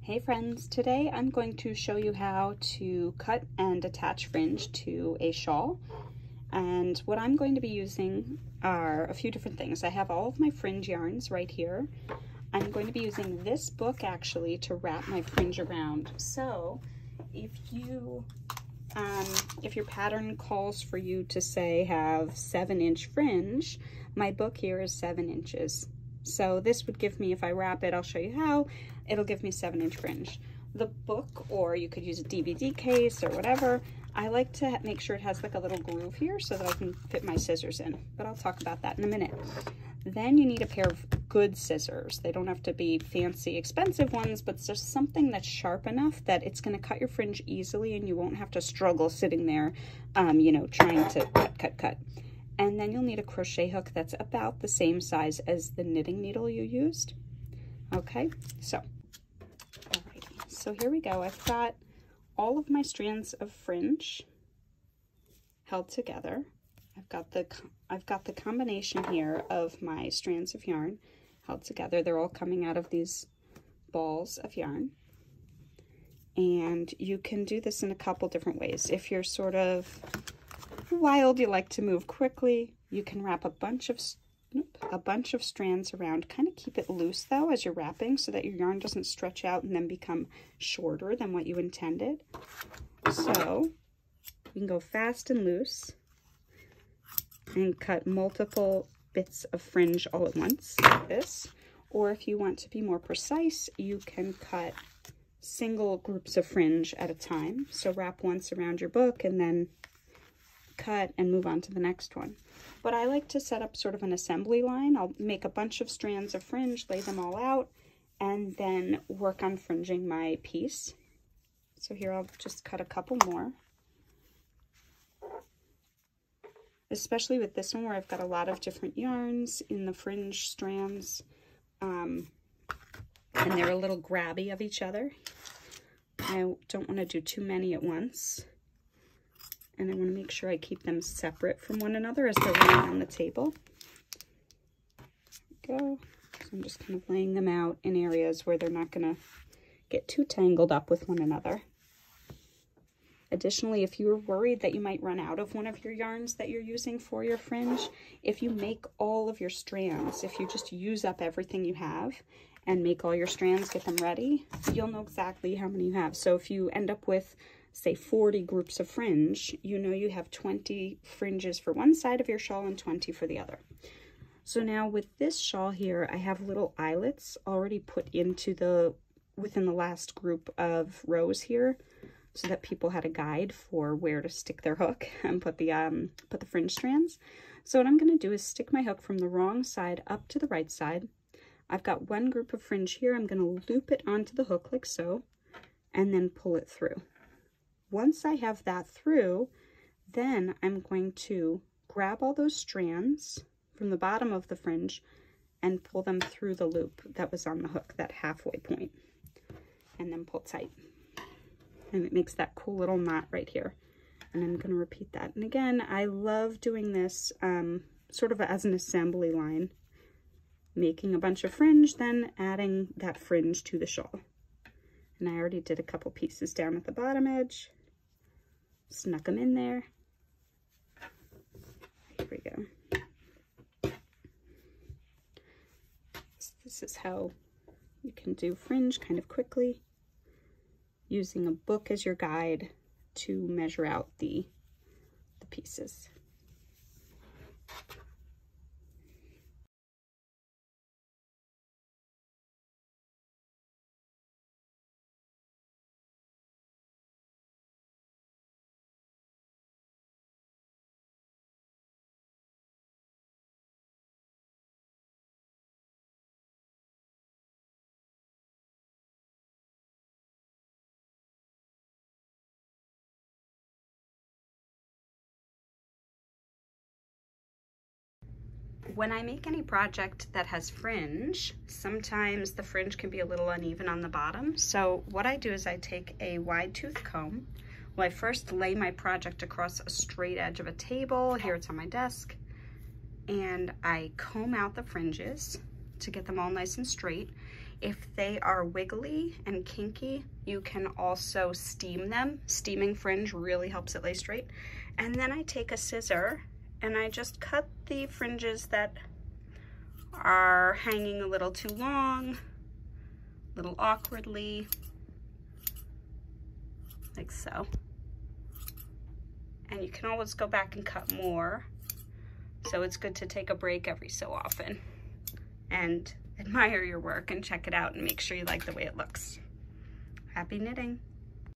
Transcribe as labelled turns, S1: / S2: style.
S1: Hey friends, today I'm going to show you how to cut and attach fringe to a shawl. And what I'm going to be using are a few different things. I have all of my fringe yarns right here. I'm going to be using this book actually to wrap my fringe around. So if your pattern calls for you to say have 7-inch fringe, my book here is 7 inches. So this would give me, if I wrap it, I'll show you how, it'll give me 7-inch fringe. The book, or you could use a DVD case or whatever, I like to make sure it has like a little groove here so that I can fit my scissors in, but I'll talk about that in a minute. Then you need a pair of good scissors. They don't have to be fancy, expensive ones, but just something that's sharp enough that it's gonna cut your fringe easily and you won't have to struggle sitting there, you know, trying to cut. And then you'll need a crochet hook that's about the same size as the knitting needle you used. Okay, so, alrighty. So here we go. I've got all of my strands of fringe held together. I've got the combination here of my strands of yarn held together. They're all coming out of these balls of yarn. And you can do this in a couple different ways. If you're sort of wild, you like to move quickly, you can wrap a bunch of strands around. Kind of keep it loose though as you're wrapping so that your yarn doesn't stretch out and then become shorter than what you intended. So you can go fast and loose and cut multiple bits of fringe all at once like this. Or if you want to be more precise, you can cut single groups of fringe at a time. So wrap once around your book and then cut and move on to the next one. But I like to set up sort of an assembly line. I'll make a bunch of strands of fringe, lay them all out, and then work on fringing my piece. So here I'll just cut a couple more. Especially with this one where I've got a lot of different yarns in the fringe strands, and they're a little grabby of each other. I don't want to do too many at once. And I want to make sure I keep them separate from one another as they're laying on the table. There we go. So I'm just kind of laying them out in areas where they're not going to get too tangled up with one another. Additionally, if you're worried that you might run out of one of your yarns that you're using for your fringe, if you make all of your strands, if you just use up everything you have and make all your strands, get them ready, you'll know exactly how many you have. So if you end up with, say, 40 groups of fringe, you know you have 20 fringes for one side of your shawl and 20 for the other. So now with this shawl here, I have little eyelets already put into within the last group of rows here, so that people had a guide for where to stick their hook and put the fringe strands. So what I'm going to do is stick my hook from the wrong side up to the right side. I've got one group of fringe here. I'm going to loop it onto the hook like so, and then pull it through. Once I have that through, then I'm going to grab all those strands from the bottom of the fringe and pull them through the loop that was on the hook, that halfway point, and then pull tight. And it makes that cool little knot right here. And I'm going to repeat that. And again, I love doing this sort of as an assembly line, making a bunch of fringe, then adding that fringe to the shawl. And I already did a couple pieces down at the bottom edge. Snuck them in there. Here we go. This is how you can do fringe kind of quickly, using a book as your guide to measure out the pieces. When I make any project that has fringe, sometimes the fringe can be a little uneven on the bottom. So what I do is I take a wide tooth comb. Well, I first lay my project across a straight edge of a table. Here it's on my desk. And I comb out the fringes to get them all nice and straight. If they are wiggly and kinky, you can also steam them. Steaming fringe really helps it lay straight. And then I take a scissor and I just cut the fringes that are hanging a little too long, a little awkwardly, like so. And you can always go back and cut more. So it's good to take a break every so often and admire your work and check it out and make sure you like the way it looks. Happy knitting.